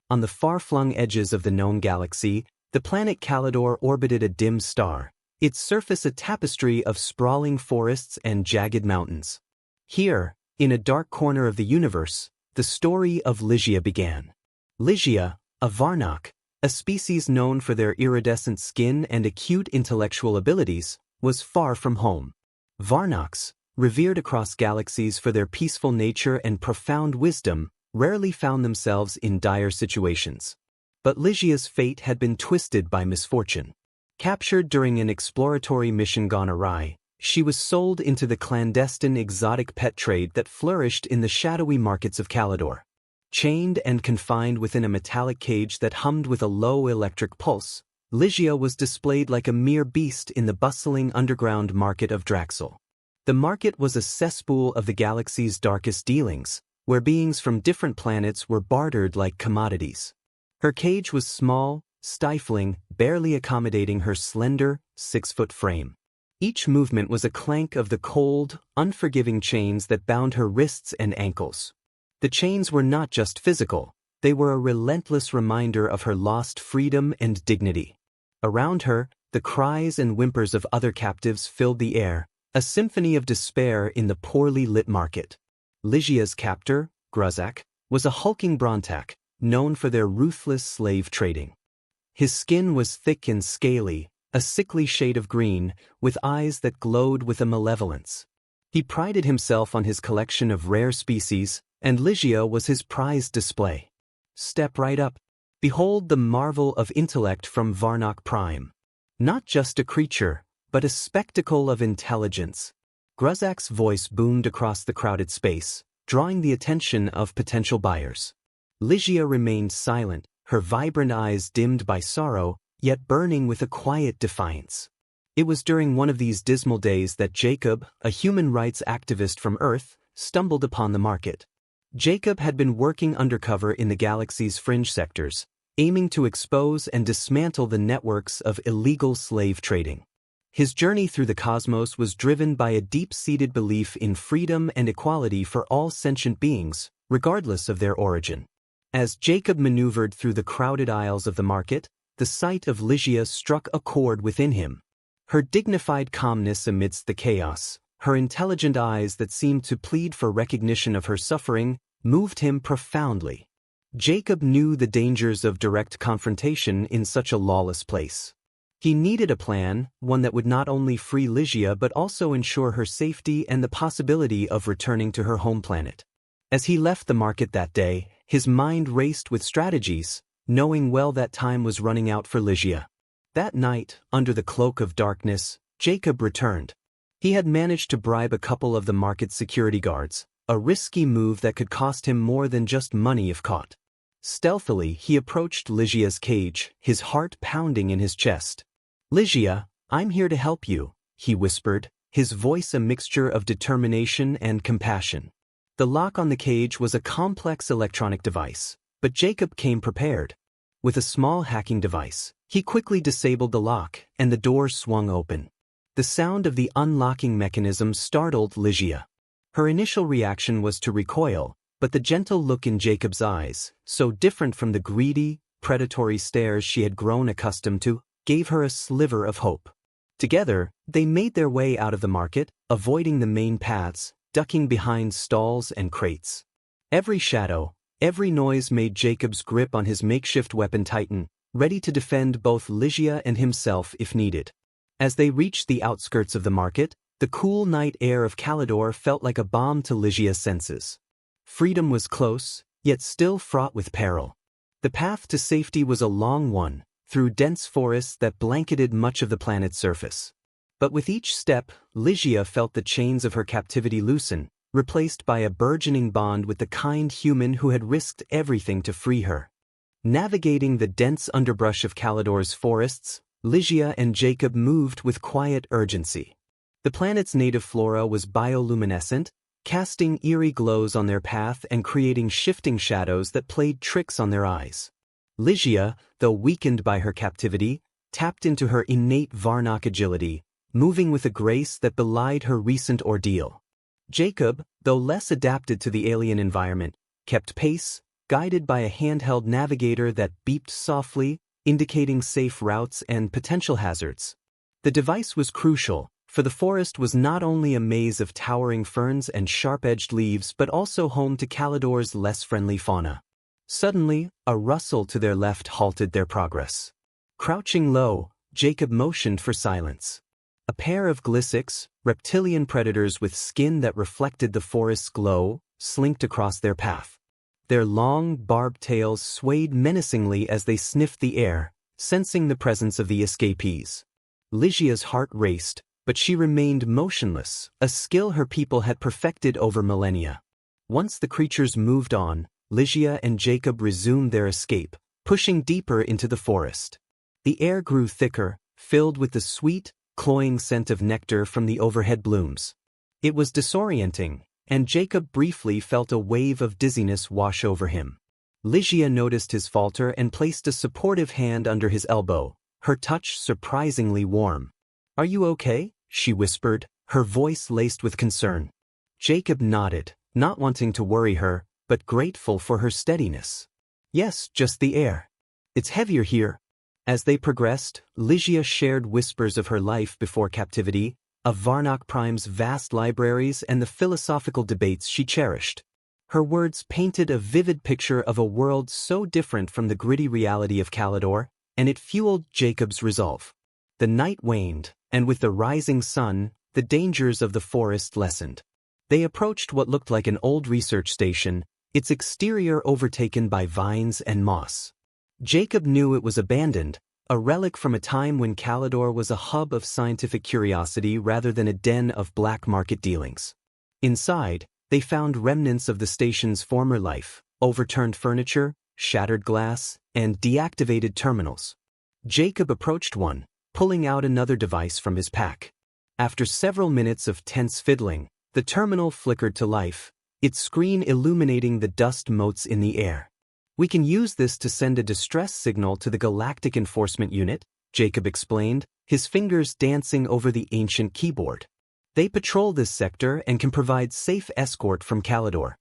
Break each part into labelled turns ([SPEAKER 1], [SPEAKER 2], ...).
[SPEAKER 1] on the far-flung edges of the known galaxy, the planet Calidor orbited a dim star, its surface a tapestry of sprawling forests and jagged mountains. Here, in a dark corner of the universe, the story of Ligia began. Ligia, a Varnock, a species known for their iridescent skin and acute intellectual abilities, was far from home. Varnocks, revered across galaxies for their peaceful nature and profound wisdom, rarely found themselves in dire situations. But Ligia's fate had been twisted by misfortune. Captured during an exploratory mission gone awry, she was sold into the clandestine exotic pet trade that flourished in the shadowy markets of Calidor. Chained and confined within a metallic cage that hummed with a low electric pulse, Ligia was displayed like a mere beast in the bustling underground market of Draxel. The market was a cesspool of the galaxy's darkest dealings, where beings from different planets were bartered like commodities. Her cage was small, stifling, barely accommodating her slender, 6-foot frame. Each movement was a clank of the cold, unforgiving chains that bound her wrists and ankles. The chains were not just physical, they were a relentless reminder of her lost freedom and dignity. Around her, the cries and whimpers of other captives filled the air, a symphony of despair in the poorly lit market. Ligia's captor, Gruzak, was a hulking Brontak, known for their ruthless slave trading. His skin was thick and scaly, a sickly shade of green, with eyes that glowed with a malevolence. He prided himself on his collection of rare species, and Ligia was his prized display. Step right up. Behold the marvel of intellect from Varnock Prime. Not just a creature, but a spectacle of intelligence. Gruzak's voice boomed across the crowded space, drawing the attention of potential buyers. Ligia remained silent, her vibrant eyes dimmed by sorrow, yet burning with a quiet defiance. It was during one of these dismal days that Jacob, a human rights activist from Earth, stumbled upon the market. Jacob had been working undercover in the galaxy's fringe sectors, aiming to expose and dismantle the networks of illegal slave trading. His journey through the cosmos was driven by a deep-seated belief in freedom and equality for all sentient beings, regardless of their origin. As Jacob maneuvered through the crowded aisles of the market, the sight of Ligia struck a chord within him. Her dignified calmness amidst the chaos, her intelligent eyes that seemed to plead for recognition of her suffering, moved him profoundly. Jacob knew the dangers of direct confrontation in such a lawless place. He needed a plan, one that would not only free Ligia but also ensure her safety and the possibility of returning to her home planet. As he left the market that day, his mind raced with strategies, knowing well that time was running out for Ligia. That night, under the cloak of darkness, Jacob returned. He had managed to bribe a couple of the market's security guards, a risky move that could cost him more than just money if caught. Stealthily, he approached Ligia's cage, his heart pounding in his chest. "Ligia, I'm here to help you," he whispered, his voice a mixture of determination and compassion. The lock on the cage was a complex electronic device, but Jacob came prepared. With a small hacking device, he quickly disabled the lock, and the door swung open. The sound of the unlocking mechanism startled Ligia. Her initial reaction was to recoil, but the gentle look in Jacob's eyes, so different from the greedy, predatory stares she had grown accustomed to, gave her a sliver of hope. Together, they made their way out of the market, avoiding the main paths, ducking behind stalls and crates. Every shadow, every noise made Jacob's grip on his makeshift weapon tighten, ready to defend both Ligia and himself if needed. As they reached the outskirts of the market, the cool night air of Calidor felt like a balm to Ligia's senses. Freedom was close, yet still fraught with peril. The path to safety was a long one, through dense forests that blanketed much of the planet's surface. But with each step, Ligia felt the chains of her captivity loosen, replaced by a burgeoning bond with the kind human who had risked everything to free her. Navigating the dense underbrush of Calidor's forests, Ligia and Jacob moved with quiet urgency. The planet's native flora was bioluminescent, casting eerie glows on their path and creating shifting shadows that played tricks on their eyes. Ligia, though weakened by her captivity, tapped into her innate Varnock agility, moving with a grace that belied her recent ordeal. Jacob, though less adapted to the alien environment, kept pace, guided by a handheld navigator that beeped softly, indicating safe routes and potential hazards. The device was crucial, for the forest was not only a maze of towering ferns and sharp-edged leaves but also home to Calidor's less friendly fauna. Suddenly, a rustle to their left halted their progress. Crouching low, Jacob motioned for silence. A pair of Glysics, reptilian predators with skin that reflected the forest's glow, slinked across their path. Their long, barbed tails swayed menacingly as they sniffed the air, sensing the presence of the escapees. Lygia's heart raced, but she remained motionless, a skill her people had perfected over millennia. Once the creatures moved on, Lygia and Jacob resumed their escape, pushing deeper into the forest. The air grew thicker, filled with the sweet, cloying scent of nectar from the overhead blooms. It was disorienting, and Jacob briefly felt a wave of dizziness wash over him. Lygia noticed his falter and placed a supportive hand under his elbow, her touch surprisingly warm. "Are you okay?" she whispered, her voice laced with concern. Jacob nodded, not wanting to worry her, but grateful for her steadiness. "Yes, just the air. It's heavier here." As they progressed, Lygia shared whispers of her life before captivity, of Varnock Prime's vast libraries and the philosophical debates she cherished. Her words painted a vivid picture of a world so different from the gritty reality of Calidor, and it fueled Jacob's resolve. The night waned, and with the rising sun, the dangers of the forest lessened. They approached what looked like an old research station, its exterior overtaken by vines and moss. Jacob knew it was abandoned, a relic from a time when Calidor was a hub of scientific curiosity rather than a den of black market dealings. Inside, they found remnants of the station's former life, overturned furniture, shattered glass, and deactivated terminals. Jacob approached one, pulling out another device from his pack. After several minutes of tense fiddling, the terminal flickered to life, its screen illuminating the dust motes in the air. "We can use this to send a distress signal to the Galactic Enforcement Unit," Jacob explained, his fingers dancing over the ancient keyboard. "They patrol this sector and can provide safe escort from Calidor."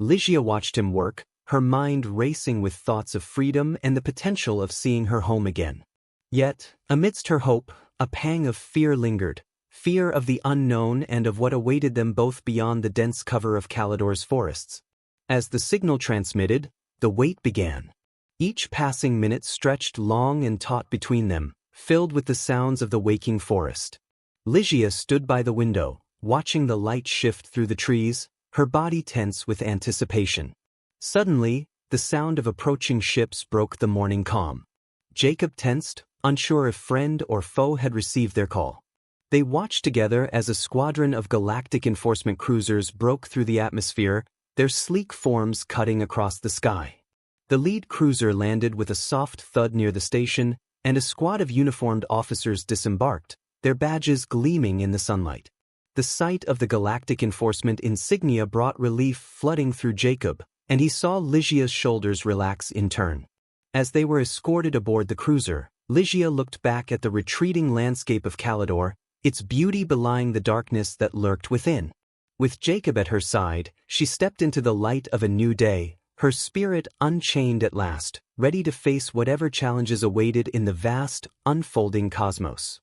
[SPEAKER 1] Lygia watched him work, her mind racing with thoughts of freedom and the potential of seeing her home again. Yet, amidst her hope, a pang of fear lingered, fear of the unknown and of what awaited them both beyond the dense cover of Calidor's forests. As the signal transmitted, the wait began. Each passing minute stretched long and taut between them, filled with the sounds of the waking forest. Lygia stood by the window, watching the light shift through the trees, her body tense with anticipation. Suddenly, the sound of approaching ships broke the morning calm. Jacob tensed, unsure if friend or foe had received their call. They watched together as a squadron of Galactic Enforcement cruisers broke through the atmosphere, their sleek forms cutting across the sky. The lead cruiser landed with a soft thud near the station, and a squad of uniformed officers disembarked, their badges gleaming in the sunlight. The sight of the Galactic Enforcement insignia brought relief flooding through Jacob, and he saw Lygia's shoulders relax in turn. As they were escorted aboard the cruiser, Lygia looked back at the retreating landscape of Calidor, its beauty belying the darkness that lurked within. With Jacob at her side, she stepped into the light of a new day, her spirit unchained at last, ready to face whatever challenges awaited in the vast, unfolding cosmos.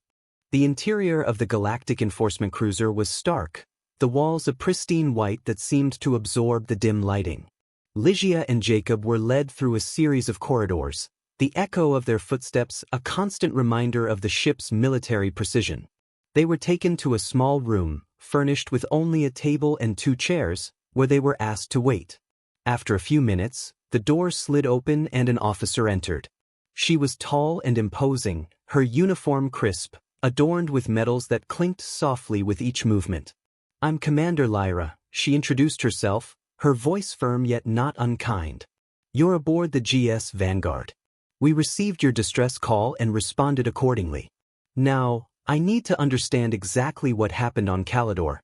[SPEAKER 1] The interior of the Galactic Enforcement cruiser was stark, the walls a pristine white that seemed to absorb the dim lighting. Lygia and Jacob were led through a series of corridors, the echo of their footsteps a constant reminder of the ship's military precision. They were taken to a small room, furnished with only a table and 2 chairs, where they were asked to wait. After a few minutes, the door slid open and an officer entered. She was tall and imposing, her uniform crisp, adorned with medals that clinked softly with each movement. "I'm Commander Lyra," she introduced herself, her voice firm yet not unkind. "You're aboard the GS Vanguard. We received your distress call and responded accordingly. Now, I need to understand exactly what happened on Calidor."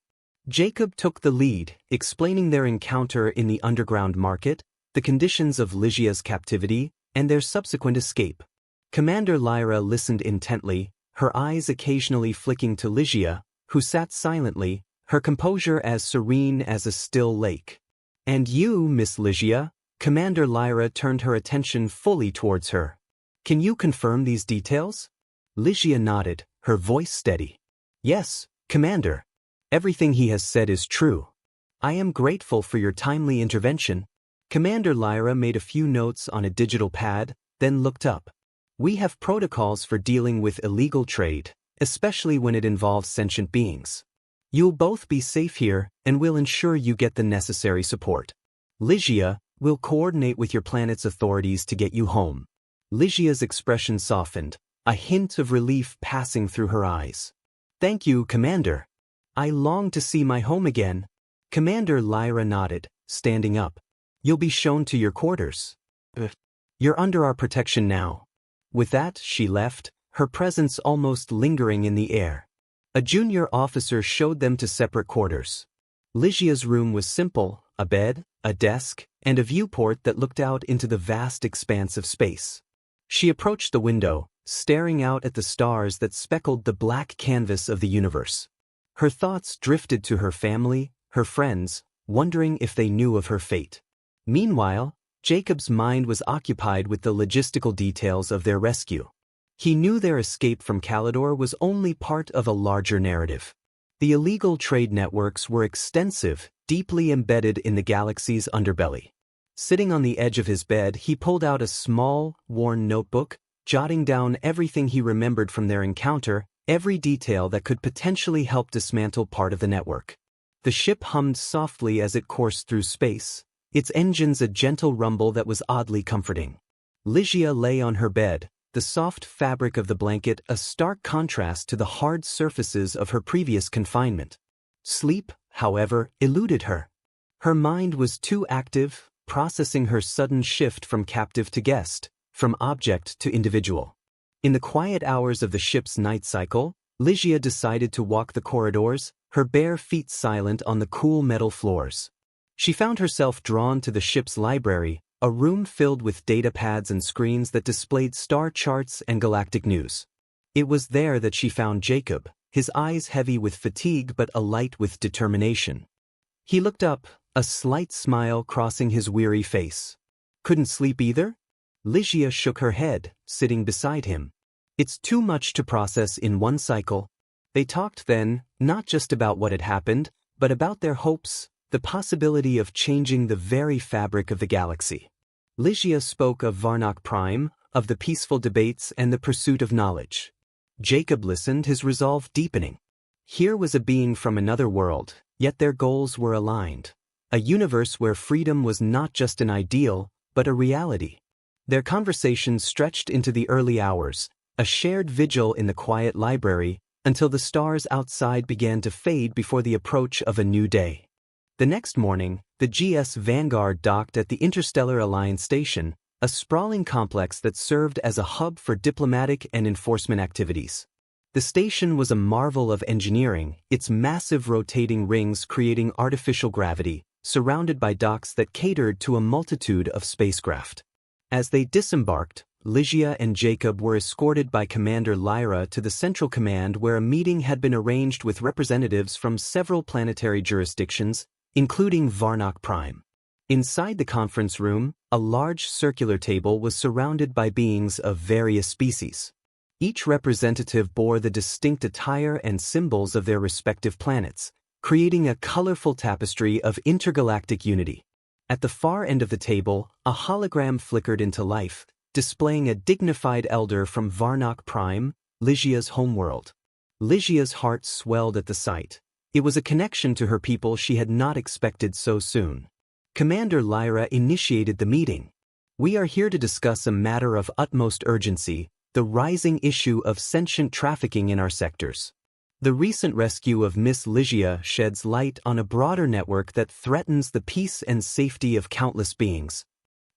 [SPEAKER 1] Jacob took the lead, explaining their encounter in the underground market, the conditions of Lygia's captivity, and their subsequent escape. Commander Lyra listened intently, her eyes occasionally flicking to Lygia, who sat silently, her composure as serene as a still lake. "And you, Miss Lygia, Commander Lyra turned her attention fully towards her. Can you confirm these details? Ligia nodded, her voice steady. Yes, Commander. Everything he has said is true. I am grateful for your timely intervention. Commander Lyra made a few notes on a digital pad, then looked up. We have protocols for dealing with illegal trade, especially when it involves sentient beings. You'll both be safe here, and we'll ensure you get the necessary support. Ligia, we'll coordinate with your planet's authorities to get you home. Ligia's expression softened, a hint of relief passing through her eyes. Thank you, Commander. I long to see my home again. Commander Lyra nodded, standing up. You'll be shown to your quarters. You're under our protection now. With that, she left, her presence almost lingering in the air. A junior officer showed them to separate quarters. Ligia's room was simple, a bed, a desk, and a viewport that looked out into the vast expanse of space. She approached the window, staring out at the stars that speckled the black canvas of the universe. Her thoughts drifted to her family, her friends, wondering if they knew of her fate. Meanwhile, Jacob's mind was occupied with the logistical details of their rescue. He knew their escape from Calidor was only part of a larger narrative. The illegal trade networks were extensive, deeply embedded in the galaxy's underbelly. Sitting on the edge of his bed, he pulled out a small, worn notebook, jotting down everything he remembered from their encounter, every detail that could potentially help dismantle part of the network. The ship hummed softly as it coursed through space, its engines a gentle rumble that was oddly comforting. Ligia lay on her bed, the soft fabric of the blanket a stark contrast to the hard surfaces of her previous confinement. Sleep, however, eluded her. Her mind was too active, processing her sudden shift from captive to guest, from object to individual. In the quiet hours of the ship's night cycle, Ligia decided to walk the corridors, her bare feet silent on the cool metal floors. She found herself drawn to the ship's library, a room filled with data pads and screens that displayed star charts and galactic news. It was there that she found Jacob, his eyes heavy with fatigue but alight with determination. He looked up, a slight smile crossing his weary face. Couldn't sleep either? Ligia shook her head, sitting beside him. It's too much to process in one cycle. They talked then, not just about what had happened, but about their hopes, the possibility of changing the very fabric of the galaxy. Ligia spoke of Varnock Prime, of the peaceful debates and the pursuit of knowledge. Jacob listened, his resolve deepening. Here was a being from another world, yet their goals were aligned. A universe where freedom was not just an ideal, but a reality. Their conversations stretched into the early hours, a shared vigil in the quiet library, until the stars outside began to fade before the approach of a new day. The next morning, the GS Vanguard docked at the Interstellar Alliance Station, a sprawling complex that served as a hub for diplomatic and enforcement activities. The station was a marvel of engineering, its massive rotating rings creating artificial gravity, surrounded by docks that catered to a multitude of spacecraft. As they disembarked, Ligia and Jacob were escorted by Commander Lyra to the Central Command, where a meeting had been arranged with representatives from several planetary jurisdictions, including Varnock Prime. Inside the conference room, a large circular table was surrounded by beings of various species. Each representative bore the distinct attire and symbols of their respective planets, creating a colorful tapestry of intergalactic unity. At the far end of the table, a hologram flickered into life, displaying a dignified elder from Varnock Prime, Ligia's homeworld. Ligia's heart swelled at the sight. It was a connection to her people she had not expected so soon. Commander Lyra initiated the meeting. We are here to discuss a matter of utmost urgency, the rising issue of sentient trafficking in our sectors. The recent rescue of Miss Ligia sheds light on a broader network that threatens the peace and safety of countless beings.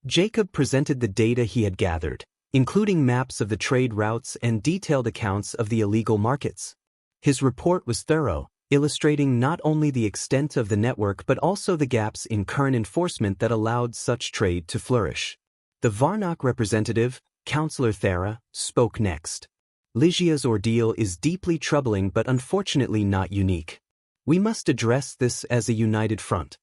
[SPEAKER 1] Jacob presented the data he had gathered, including maps of the trade routes and detailed accounts of the illegal markets. His report was thorough, illustrating not only the extent of the network but also the gaps in current enforcement that allowed such trade to flourish. The Varnock representative, Counselor Thera, spoke next. Ligia's ordeal is deeply troubling but unfortunately not unique. We must address this as a united front.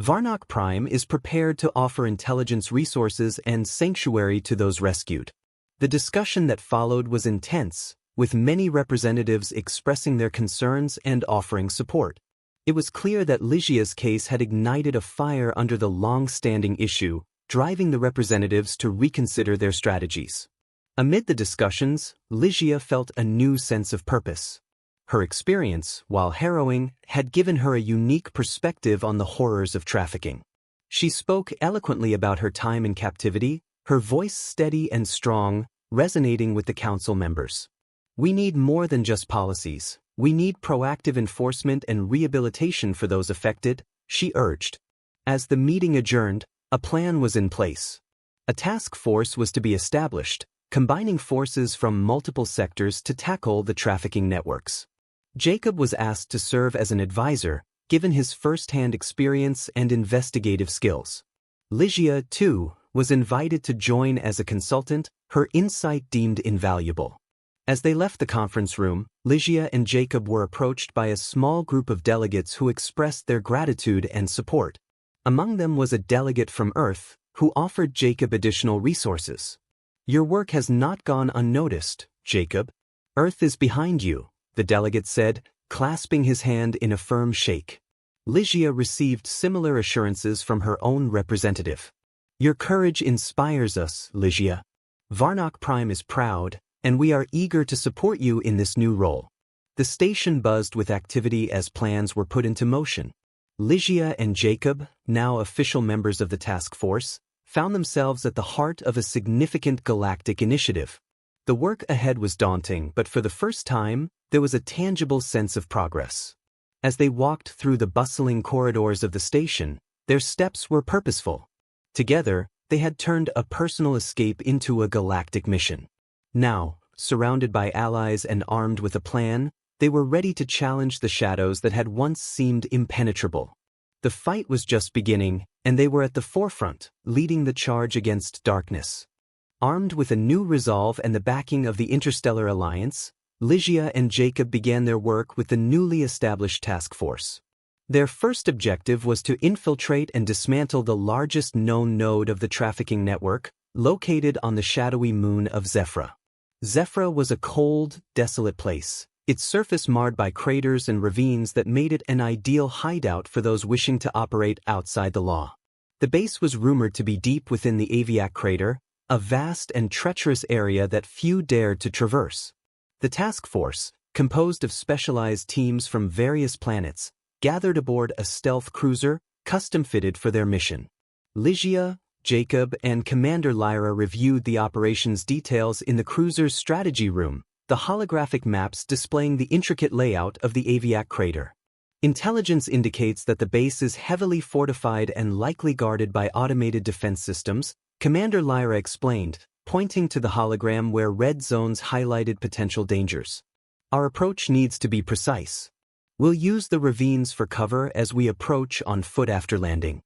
[SPEAKER 1] Varnock Prime is prepared to offer intelligence resources and sanctuary to those rescued. The discussion that followed was intense, with many representatives expressing their concerns and offering support. It was clear that Lygia's case had ignited a fire under the long-standing issue, driving the representatives to reconsider their strategies. Amid the discussions, Lygia felt a new sense of purpose. Her experience, while harrowing, had given her a unique perspective on the horrors of trafficking. She spoke eloquently about her time in captivity, her voice steady and strong, resonating with the council members. "We need more than just policies. We need proactive enforcement and rehabilitation for those affected," she urged. As the meeting adjourned, a plan was in place. A task force was to be established, combining forces from multiple sectors to tackle the trafficking networks. Jacob was asked to serve as an advisor, given his first-hand experience and investigative skills. Lygia, too, was invited to join as a consultant, her insight deemed invaluable. As they left the conference room, Lygia and Jacob were approached by a small group of delegates who expressed their gratitude and support. Among them was a delegate from Earth, who offered Jacob additional resources. "Your work has not gone unnoticed, Jacob. Earth is behind you," the delegate said, clasping his hand in a firm shake. Lygia received similar assurances from her own representative. "Your courage inspires us, Lygia. Varnock Prime is proud, and we are eager to support you in this new role." The station buzzed with activity as plans were put into motion. Lygia and Jacob, now official members of the task force, found themselves at the heart of a significant galactic initiative. The work ahead was daunting, but for the first time, there was a tangible sense of progress. As they walked through the bustling corridors of the station, their steps were purposeful. Together, they had turned a personal escape into a galactic mission. Now, surrounded by allies and armed with a plan, they were ready to challenge the shadows that had once seemed impenetrable. The fight was just beginning, and they were at the forefront, leading the charge against darkness. Armed with a new resolve and the backing of the Interstellar Alliance, Lygia and Jacob began their work with the newly established task force. Their first objective was to infiltrate and dismantle the largest known node of the trafficking network, located on the shadowy moon of Zephyra. Zephyra was a cold, desolate place, its surface marred by craters and ravines that made it an ideal hideout for those wishing to operate outside the law. The base was rumored to be deep within the HFY crater, a vast and treacherous area that few dared to traverse. The task force, composed of specialized teams from various planets, gathered aboard a stealth cruiser, custom-fitted for their mission. Lygia, Jacob, and Commander Lyra reviewed the operations details in the cruiser's strategy room, the holographic maps displaying the intricate layout of the HFY crater. Intelligence indicates that the base is heavily fortified and likely guarded by automated defense systems, Commander Lyra explained, pointing to the hologram where red zones highlighted potential dangers. "Our approach needs to be precise. We'll use the ravines for cover as we approach on foot after landing."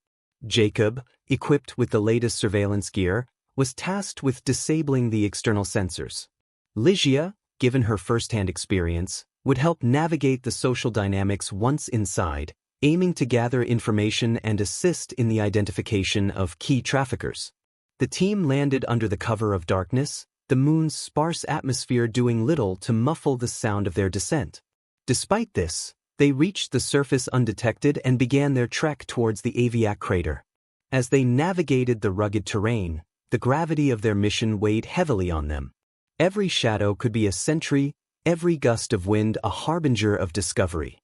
[SPEAKER 1] Jacob, equipped with the latest surveillance gear, was tasked with disabling the external sensors. Lygia, given her first-hand experience, would help navigate the social dynamics once inside, aiming to gather information and assist in the identification of key traffickers. The team landed under the cover of darkness, the moon's sparse atmosphere doing little to muffle the sound of their descent. Despite this, they reached the surface undetected and began their trek towards the HFY crater. As they navigated the rugged terrain, the gravity of their mission weighed heavily on them. Every shadow could be a sentry, every gust of wind a harbinger of discovery.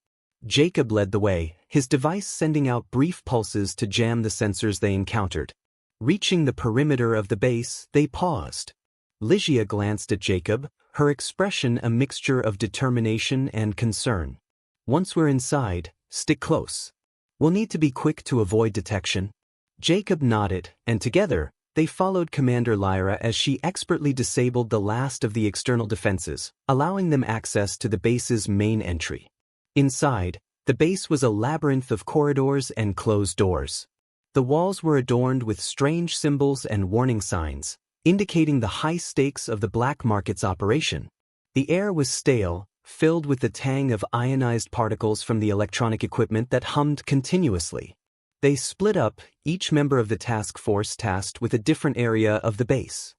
[SPEAKER 1] Jacob led the way, his device sending out brief pulses to jam the sensors they encountered. Reaching the perimeter of the base, they paused. Lygia glanced at Jacob, her expression a mixture of determination and concern. "Once we're inside, stick close. We'll need to be quick to avoid detection." Jacob nodded, and together, they followed Commander Lyra as she expertly disabled the last of the external defenses, allowing them access to the base's main entry. Inside, the base was a labyrinth of corridors and closed doors. The walls were adorned with strange symbols and warning signs, indicating the high stakes of the black market's operation. The air was stale, filled with the tang of ionized particles from the electronic equipment that hummed continuously. They split up, each member of the task force tasked with a different area of the base.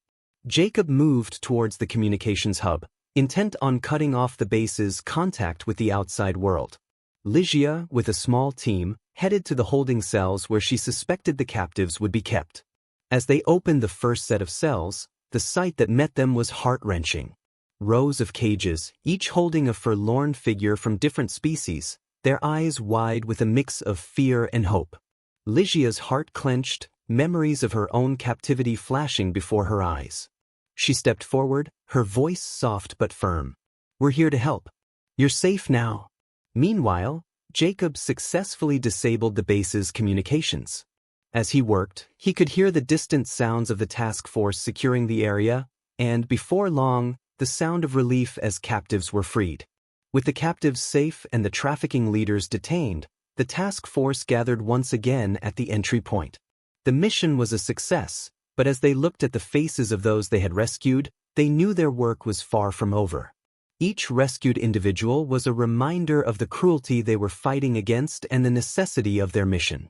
[SPEAKER 1] Jacob moved towards the communications hub, intent on cutting off the base's contact with the outside world. Ligia, with a small team, headed to the holding cells where she suspected the captives would be kept. As they opened the first set of cells, the sight that met them was heart-wrenching. Rows of cages, each holding a forlorn figure from different species, their eyes wide with a mix of fear and hope. Ligia's heart clenched, memories of her own captivity flashing before her eyes. She stepped forward, her voice soft but firm. "We're here to help. You're safe now." Meanwhile, Jacob successfully disabled the base's communications. As he worked, he could hear the distant sounds of the task force securing the area, and before long, the sound of relief as captives were freed. With the captives safe and the trafficking leaders detained, the task force gathered once again at the entry point. The mission was a success, but as they looked at the faces of those they had rescued, they knew their work was far from over. Each rescued individual was a reminder of the cruelty they were fighting against and the necessity of their mission.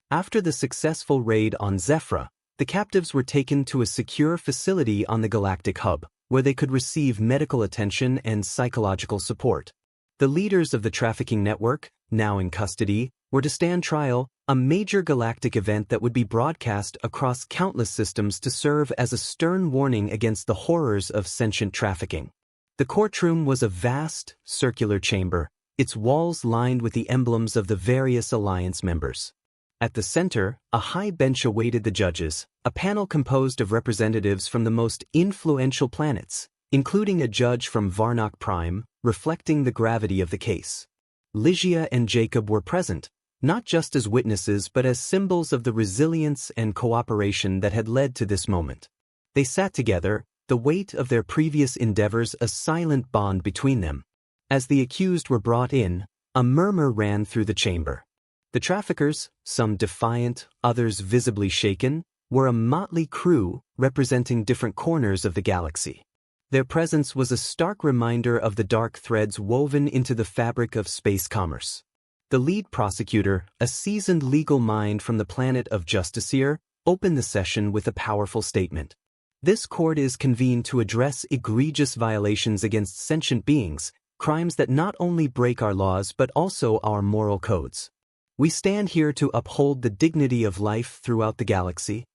[SPEAKER 1] After the successful raid on Zephyr, the captives were taken to a secure facility on the Galactic Hub, where they could receive medical attention and psychological support. The leaders of the trafficking network, now in custody, were to stand trial, a major galactic event that would be broadcast across countless systems to serve as a stern warning against the horrors of sentient trafficking. The courtroom was a vast, circular chamber, its walls lined with the emblems of the various Alliance members. At the center, a high bench awaited the judges, a panel composed of representatives from the most influential planets, including a judge from Varnock Prime, reflecting the gravity of the case. Ligia and Jacob were present, not just as witnesses but as symbols of the resilience and cooperation that had led to this moment. They sat together, the weight of their previous endeavors a silent bond between them. As the accused were brought in, a murmur ran through the chamber. The traffickers, some defiant, others visibly shaken, were a motley crew representing different corners of the galaxy. Their presence was a stark reminder of the dark threads woven into the fabric of space commerce. The lead prosecutor, a seasoned legal mind from the planet of Justiciar, opened the session with a powerful statement. This court is convened to address egregious violations against sentient beings, crimes that not only break our laws but also our moral codes. We stand here to uphold the dignity of life throughout the galaxy.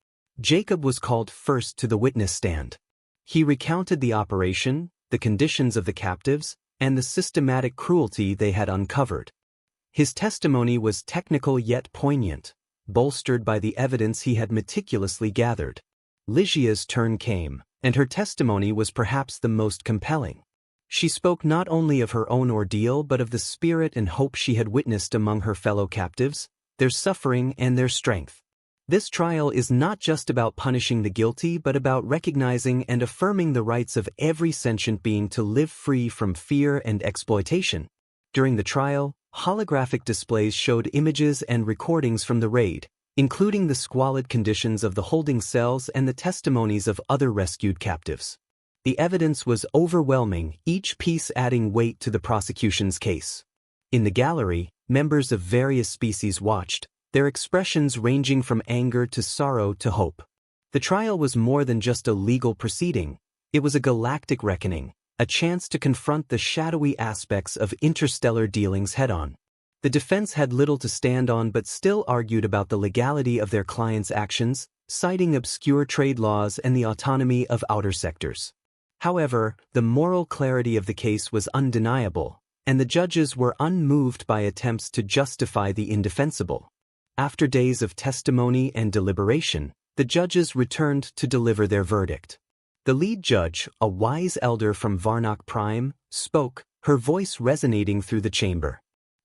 [SPEAKER 1] Jacob was called first to the witness stand. He recounted the operation, the conditions of the captives, and the systematic cruelty they had uncovered. His testimony was technical yet poignant, bolstered by the evidence he had meticulously gathered. Ligia's turn came, and her testimony was perhaps the most compelling. She spoke not only of her own ordeal but of the spirit and hope she had witnessed among her fellow captives, their suffering and their strength. This trial is not just about punishing the guilty but about recognizing and affirming the rights of every sentient being to live free from fear and exploitation. During the trial, holographic displays showed images and recordings from the raid, including the squalid conditions of the holding cells and the testimonies of other rescued captives. The evidence was overwhelming, each piece adding weight to the prosecution's case. In the gallery, members of various species watched, their expressions ranging from anger to sorrow to hope. The trial was more than just a legal proceeding, it was a galactic reckoning, a chance to confront the shadowy aspects of interstellar dealings head-on. The defense had little to stand on but still argued about the legality of their clients' actions, citing obscure trade laws and the autonomy of outer sectors. However, the moral clarity of the case was undeniable, and the judges were unmoved by attempts to justify the indefensible. After days of testimony and deliberation, the judges returned to deliver their verdict. The lead judge, a wise elder from Varnock Prime, spoke, her voice resonating through the chamber.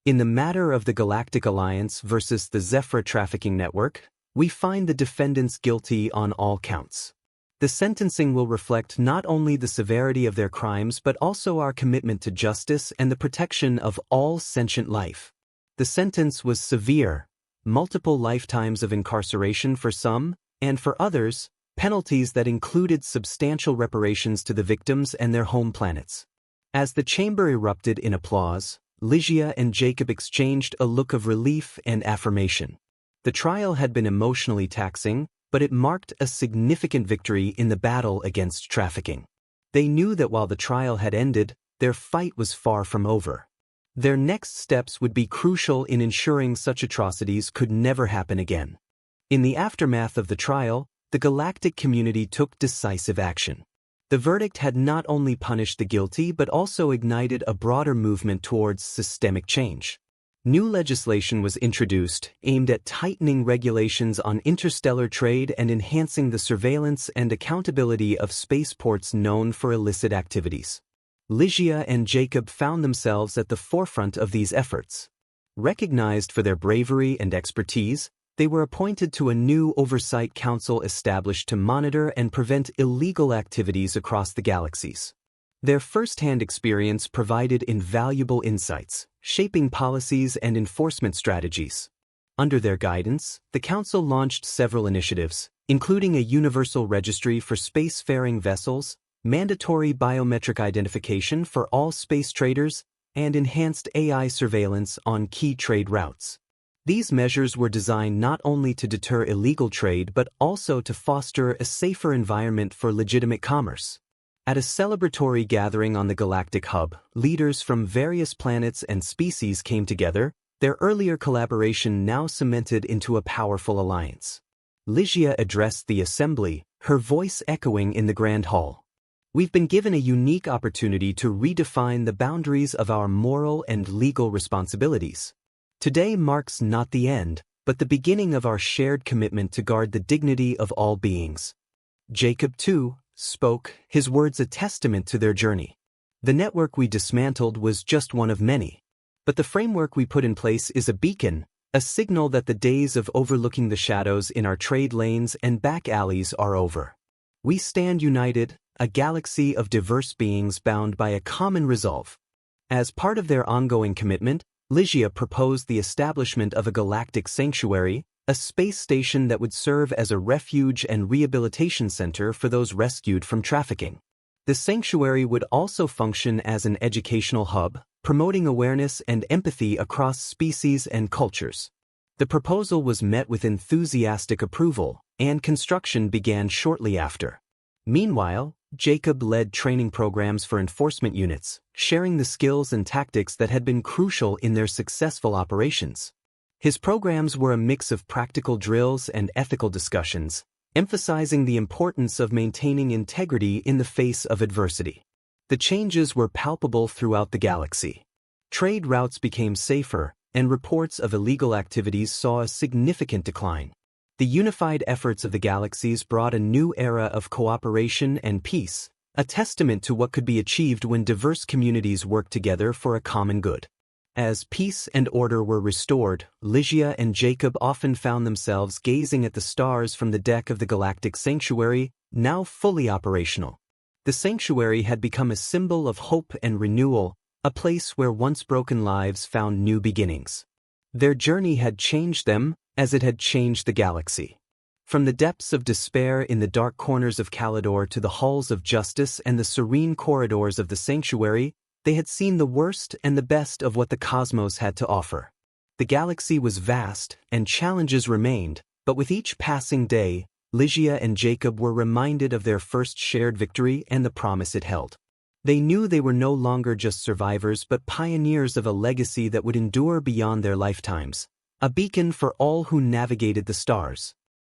[SPEAKER 1] In the matter of the Galactic Alliance versus the Zephyr trafficking network, we find the defendants guilty on all counts. The sentencing will reflect not only the severity of their crimes but also our commitment to justice and the protection of all sentient life. The sentence was severe, multiple lifetimes of incarceration for some, and for others, penalties that included substantial reparations to the victims and their home planets. As the chamber erupted in applause, Ligia and Jacob exchanged a look of relief and affirmation. The trial had been emotionally taxing, but it marked a significant victory in the battle against trafficking. They knew that while the trial had ended, their fight was far from over. Their next steps would be crucial in ensuring such atrocities could never happen again. In the aftermath of the trial, the galactic community took decisive action. The verdict had not only punished the guilty but also ignited a broader movement towards systemic change. New legislation was introduced aimed at tightening regulations on interstellar trade and enhancing the surveillance and accountability of spaceports known for illicit activities. Ligia and Jacob found themselves at the forefront of these efforts. Recognized for their bravery and expertise, they were appointed to a new oversight council established to monitor and prevent illegal activities across the galaxies. Their first-hand experience provided invaluable insights, shaping policies and enforcement strategies. Under their guidance, the Council launched several initiatives, including a universal registry for spacefaring vessels, mandatory biometric identification for all space traders, and enhanced AI surveillance on key trade routes. These measures were designed not only to deter illegal trade but also to foster a safer environment for legitimate commerce. At a celebratory gathering on the Galactic Hub, leaders from various planets and species came together, their earlier collaboration now cemented into a powerful alliance. Ligia addressed the assembly, her voice echoing in the Grand Hall. "We've been given a unique opportunity to redefine the boundaries of our moral and legal responsibilities. Today marks not the end, but the beginning of our shared commitment to guard the dignity of all beings." Jacob, too, spoke, his words a testament to their journey. "The network we dismantled was just one of many. But the framework we put in place is a beacon, a signal that the days of overlooking the shadows in our trade lanes and back alleys are over. We stand united, a galaxy of diverse beings bound by a common resolve." As part of their ongoing commitment, Ligia proposed the establishment of a galactic sanctuary, a space station that would serve as a refuge and rehabilitation center for those rescued from trafficking. The sanctuary would also function as an educational hub, promoting awareness and empathy across species and cultures. The proposal was met with enthusiastic approval, and construction began shortly after. Meanwhile, Jacob led training programs for enforcement units, sharing the skills and tactics that had been crucial in their successful operations. His programs were a mix of practical drills and ethical discussions, emphasizing the importance of maintaining integrity in the face of adversity. The changes were palpable throughout the galaxy. Trade routes became safer, and reports of illegal activities saw a significant decline. The unified efforts of the galaxies brought a new era of cooperation and peace, a testament to what could be achieved when diverse communities work together for a common good. As peace and order were restored, Ligia and Jacob often found themselves gazing at the stars from the deck of the Galactic Sanctuary, now fully operational. The sanctuary had become a symbol of hope and renewal, a place where once broken lives found new beginnings. Their journey had changed them, as it had changed the galaxy. From the depths of despair in the dark corners of Calidor to the halls of justice and the serene corridors of the sanctuary, they had seen the worst and the best of what the cosmos had to offer. The galaxy was vast, and challenges remained, but with each passing day, Ligia and Jacob were reminded of their first shared victory and the promise it held. They knew they were no longer just survivors but pioneers of a legacy that would endure beyond their lifetimes, a beacon for all who navigated the stars.